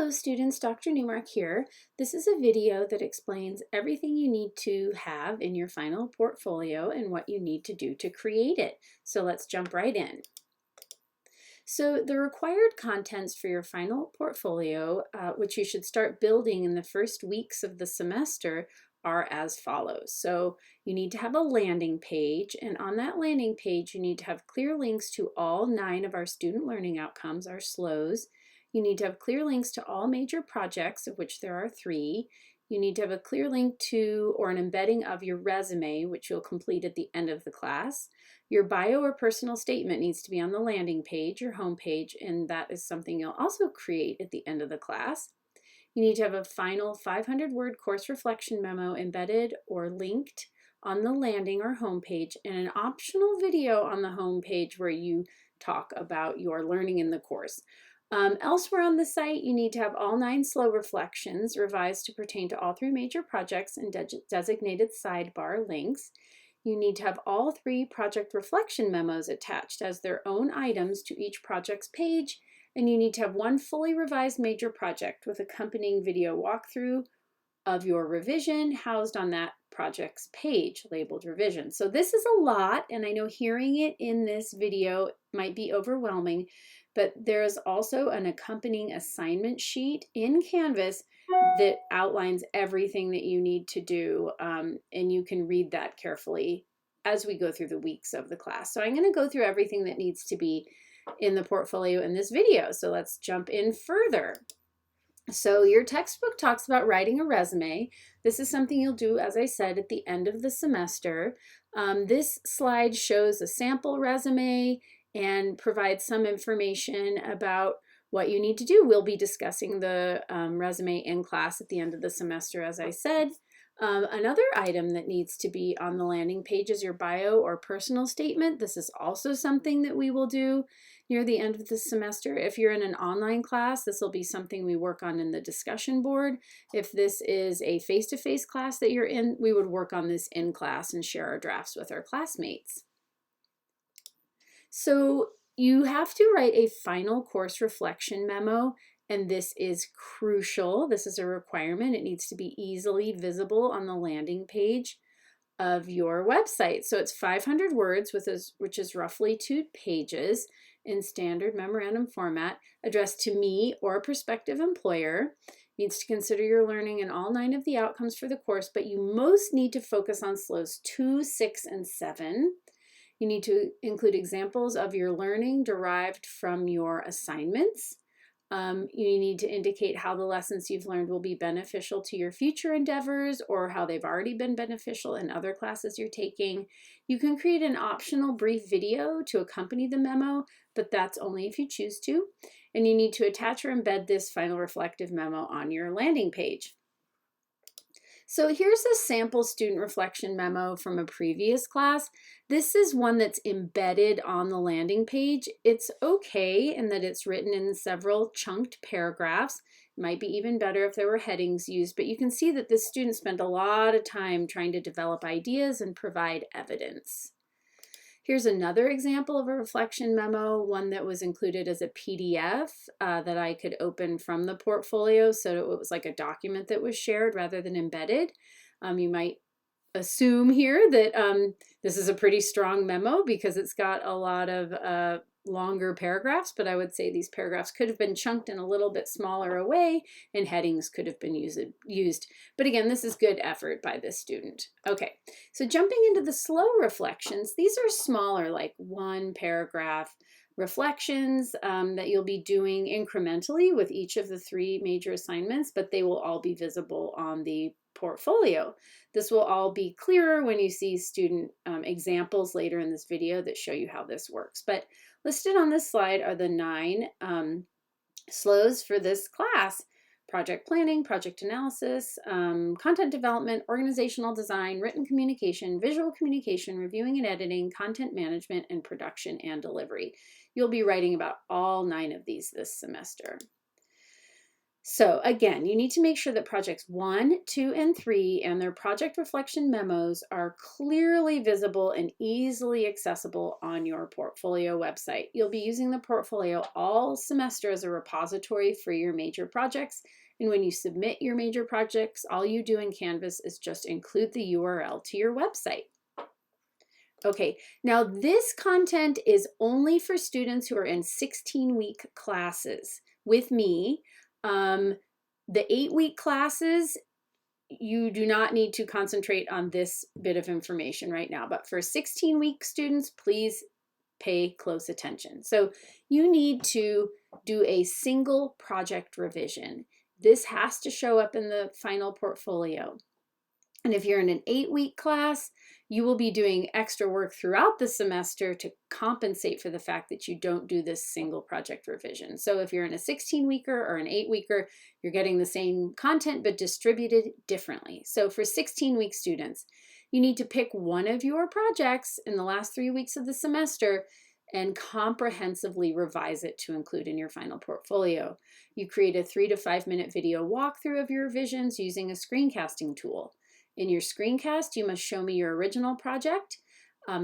Hello students, Dr. Newmark here. This is a video that explains everything you need to have in your final portfolio and what you need to do to create it. So let's jump right in. So the required contents for your final portfolio, which you should start building in the first weeks of the semester, are as follows. So you need to have a landing page, and on that landing page you need to have clear links to all 9 of our student learning outcomes, our SLOs. You need to have clear links to all major projects, of which there are 3. You need to have a clear link to or an embedding of your resume, which you'll complete at the end of the class. Your bio or personal statement needs to be on the landing page, your home page, and that is something you'll also create at the end of the class. You need to have a final 500-word course reflection memo embedded or linked on the landing or home page, and an optional video on the home page where you talk about your learning in the course. Elsewhere on the site, you need to have all 9 slow reflections revised to pertain to all 3 major projects and designated sidebar links. You need to have all 3 project reflection memos attached as their own items to each project's page, and you need to have 1 fully revised major project with accompanying video walkthrough of your revision housed on that project's page labeled revision. So this is a lot, and I know hearing it in this video might be overwhelming, but there is also an accompanying assignment sheet in Canvas that outlines everything that you need to do, and you can read that carefully as we go through the weeks of the class. So I'm going to go through everything that needs to be in the portfolio in this video. So let's jump in further. So your textbook talks about writing a resume. This is something you'll do, as I said, at the end of the semester. This slide shows a sample resume and provides some information about what you need to do. We'll be discussing the resume in class at the end of the semester, as I said. Another item that needs to be on the landing page is your bio or personal statement. This is also something that we will do near the end of the semester. If you're in an online class, this will be something we work on in the discussion board. If this is a face-to-face class that you're in, we would work on this in class and share our drafts with our classmates. So you have to write a final course reflection memo, and this is crucial. This is a requirement. It needs to be easily visible on the landing page of your website. So it's 500 words, which is roughly 2 pages in standard memorandum format, addressed to me or a prospective employer. Needs to consider your learning and all 9 of the outcomes for the course, but you most need to focus on SLOs 2, 6, and 7. You need to include examples of your learning derived from your assignments. You need to indicate how the lessons you've learned will be beneficial to your future endeavors or how they've already been beneficial in other classes you're taking. You can create an optional brief video to accompany the memo, but that's only if you choose to. And you need to attach or embed this final reflective memo on your landing page. So here's a sample student reflection memo from a previous class. This is one that's embedded on the landing page. It's okay in that it's written in several chunked paragraphs. It might be even better if there were headings used, but you can see that this student spent a lot of time trying to develop ideas and provide evidence. Here's another example of a reflection memo, one that was included as a PDF that I could open from the portfolio, so it was like a document that was shared rather than embedded. You might assume here that this is a pretty strong memo because it's got a lot of longer paragraphs, but I would say these paragraphs could have been chunked in a little bit smaller a way, and headings could have been used. But again, this is good effort by this student. Okay, so jumping into the slow reflections, these are smaller, like 1 paragraph reflections that you'll be doing incrementally with each of the 3 major assignments, but they will all be visible on the portfolio. This will all be clearer when you see student examples later in this video that show you how this works. But listed on this slide are the 9 SLOs for this class: project planning, project analysis, content development, organizational design, written communication, visual communication, reviewing and editing, content management, and production and delivery. You'll be writing about all 9 of these this semester. So again, you need to make sure that projects 1, 2, and 3 and their project reflection memos are clearly visible and easily accessible on your portfolio website. You'll be using the portfolio all semester as a repository for your major projects. And when you submit your major projects, all you do in Canvas is just include the URL to your website. Okay, now this content is only for students who are in 16-week classes with me. The 8-week classes, you do not need to concentrate on this bit of information right now, but for 16-week students, please pay close attention. So you need to do a single project revision. This has to show up in the final portfolio. And if you're in an 8-week class, you will be doing extra work throughout the semester to compensate for the fact that you don't do this single project revision. So if you're in a 16-weeker or an 8-weeker, you're getting the same content but distributed differently. So for 16-week students, you need to pick one of your projects in the last 3 weeks of the semester and comprehensively revise it to include in your final portfolio. You create a 3 to 5 minute video walkthrough of your revisions using a screencasting tool. In your screencast, you must show me your original project,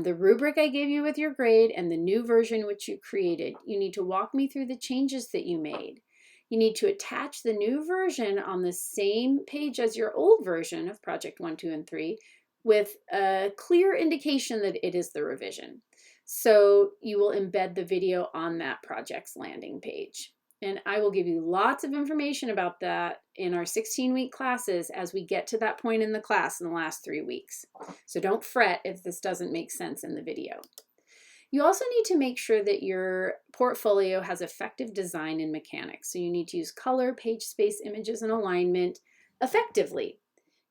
the rubric I gave you with your grade, and the new version which you created. You need to walk me through the changes that you made. You need to attach the new version on the same page as your old version of Project 1, 2, and 3 with a clear indication that it is the revision. So you will embed the video on that project's landing page. And I will give you lots of information about that in our 16-week classes as we get to that point in the class in the last 3 weeks. So don't fret if this doesn't make sense in the video. You also need to make sure that your portfolio has effective design and mechanics. So you need to use color, page space, images, and alignment effectively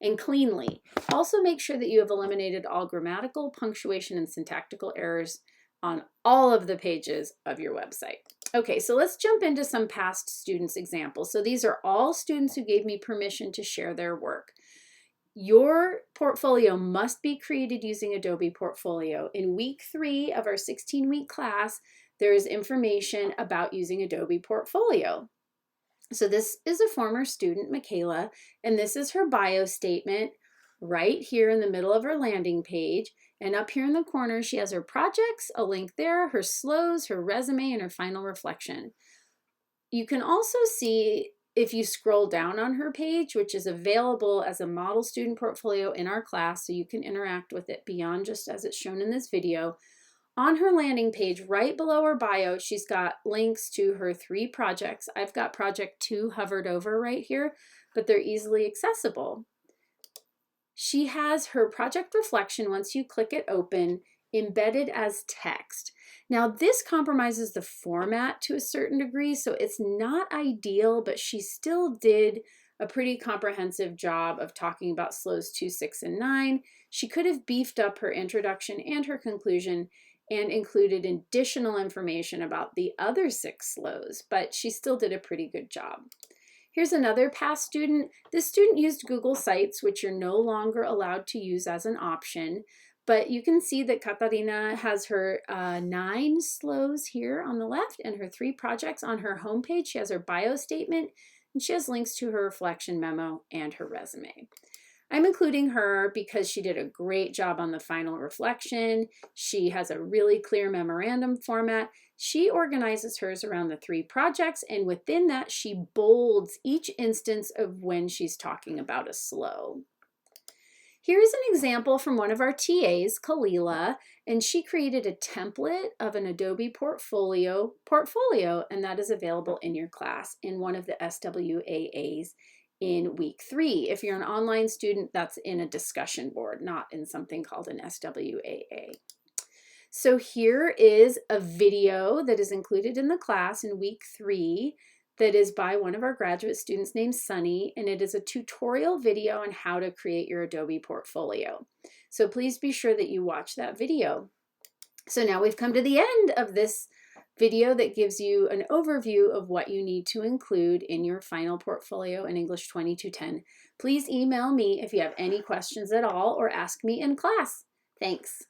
and cleanly. Also make sure that you have eliminated all grammatical, punctuation, and syntactical errors on all of the pages of your website. Okay, so let's jump into some past students' examples. So these are all students who gave me permission to share their work. Your portfolio must be created using Adobe Portfolio. In week 3 of our 16-week class, there is information about using Adobe Portfolio. So this is a former student, Michaela, and this is her bio statement right here in the middle of her landing page. And up here in the corner, she has her projects, a link there, her slows, her resume, and her final reflection. You can also see, if you scroll down on her page, which is available as a model student portfolio in our class, so you can interact with it beyond just as it's shown in this video. On her landing page, right below her bio, she's got links to her 3 projects. I've got project 2 hovered over right here, but they're easily accessible. She has her project reflection, once you click it open, embedded as text. Now this compromises the format to a certain degree, so it's not ideal, but she still did a pretty comprehensive job of talking about slows 2, 6, and 9. She could have beefed up her introduction and her conclusion and included additional information about the other 6 slows, but she still did a pretty good job. Here's another past student. This student used Google Sites, which you're no longer allowed to use as an option, but you can see that Katarina has her 9 slows here on the left and her 3 projects on her homepage. She has her bio statement, and she has links to her reflection memo and her resume. I'm including her because she did a great job on the final reflection. She has a really clear memorandum format. She organizes hers around the 3 projects, and within that, she bolds each instance of when she's talking about a slow. Here's an example from one of our TAs, Kalila, and she created a template of an Adobe portfolio, and that is available in your class in one of the SWAAs in week 3. If you're an online student, that's in a discussion board, not in something called an SWAA. So here is a video that is included in the class in week 3 that is by one of our graduate students named Sunny, and it is a tutorial video on how to create your Adobe portfolio. So please be sure that you watch that video. So now we've come to the end of this video that gives you an overview of what you need to include in your final portfolio in English 2210. Please email me if you have any questions at all or ask me in class. Thanks.